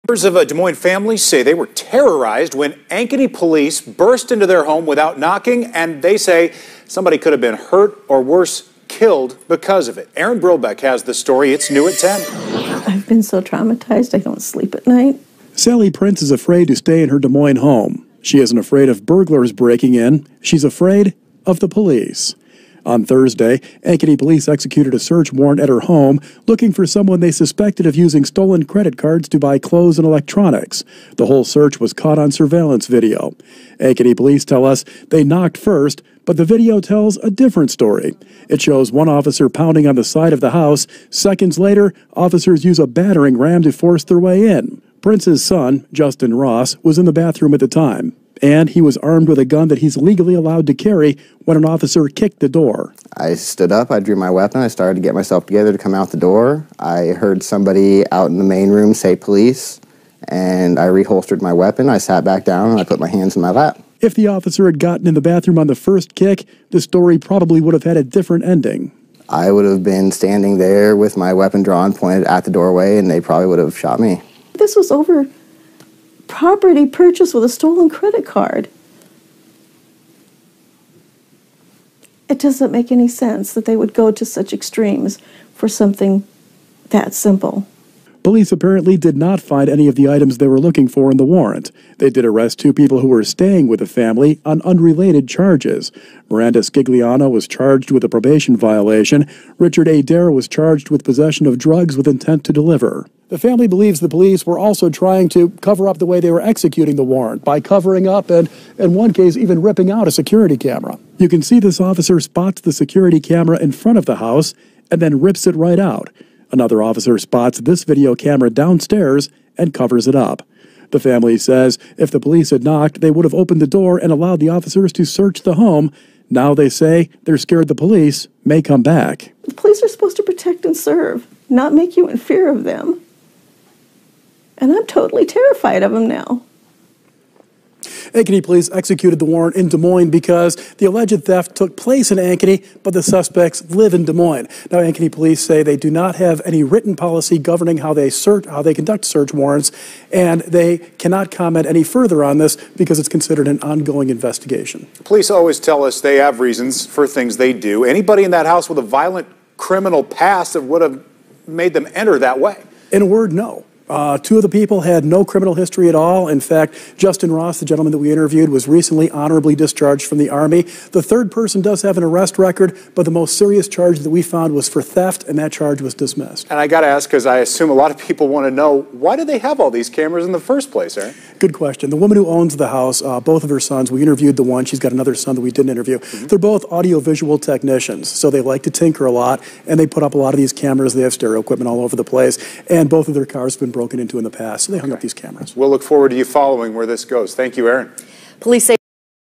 Members of a Des Moines family say they were terrorized when Ankeny police burst into their home without knocking, and they say somebody could have been hurt or worse, killed because of it. Erin Brobeck has the story. It's new at 10. I've been so traumatized I don't sleep at night. Sally Prince is afraid to stay in her Des Moines home. She isn't afraid of burglars breaking in. She's afraid of the police. On Thursday, Ankeny police executed a search warrant at her home looking for someone they suspected of using stolen credit cards to buy clothes and electronics. The whole search was caught on surveillance video. Ankeny police tell us they knocked first, but the video tells a different story. It shows one officer pounding on the side of the house. Seconds later, officers use a battering ram to force their way in. Prince's son, Justin Ross, was in the bathroom at the time, and he was armed with a gun that he's legally allowed to carry when an officer kicked the door. I stood up, I drew my weapon, I started to get myself together to come out the door. I heard somebody out in the main room say police, and I reholstered my weapon. I sat back down and I put my hands in my lap. If the officer had gotten in the bathroom on the first kick, the story probably would have had a different ending. I would have been standing there with my weapon drawn, pointed at the doorway, and they probably would have shot me. This was over property purchased with a stolen credit card. It doesn't make any sense that they would go to such extremes for something that simple. Police apparently did not find any of the items they were looking for in the warrant. They did arrest 2 people who were staying with the family on unrelated charges. Miranda Scigliano was charged with a probation violation. Richard Adair was charged with possession of drugs with intent to deliver. The family believes the police were also trying to cover up the way they were executing the warrant by covering up and, in one case, even ripping out a security camera. You can see this officer spots the security camera in front of the house and then rips it right out. Another officer spots this video camera downstairs and covers it up. The family says if the police had knocked, they would have opened the door and allowed the officers to search the home. Now they say they're scared the police may come back. The police are supposed to protect and serve, not make you in fear of them. And I'm totally terrified of them now. Ankeny police executed the warrant in Des Moines because the alleged theft took place in Ankeny, but the suspects live in Des Moines. Now, Ankeny police say they do not have any written policy governing how they conduct search warrants, and they cannot comment any further on this because it's considered an ongoing investigation. Police always tell us they have reasons for things they do. Anybody in that house with a violent criminal past that would have made them enter that way? In a word, no. 2 of the people had no criminal history at all. In fact, Justin Ross, the gentleman that we interviewed, was recently honorably discharged from the Army. The 3rd person does have an arrest record, but the most serious charge that we found was for theft, and that charge was dismissed. And I got to ask, because I assume a lot of people want to know, why do they have all these cameras in the first place, Aaron? Good question. The woman who owns the house, both of her sons, we interviewed the one. She's got another son that we didn't interview. They're both audiovisual technicians, so they like to tinker a lot, and they put up a lot of these cameras. They have stereo equipment all over the place, and both of their cars have been broken into in the past, so they hung up these cameras. We'll look forward to you following where this goes. Thank you, Aaron. Police say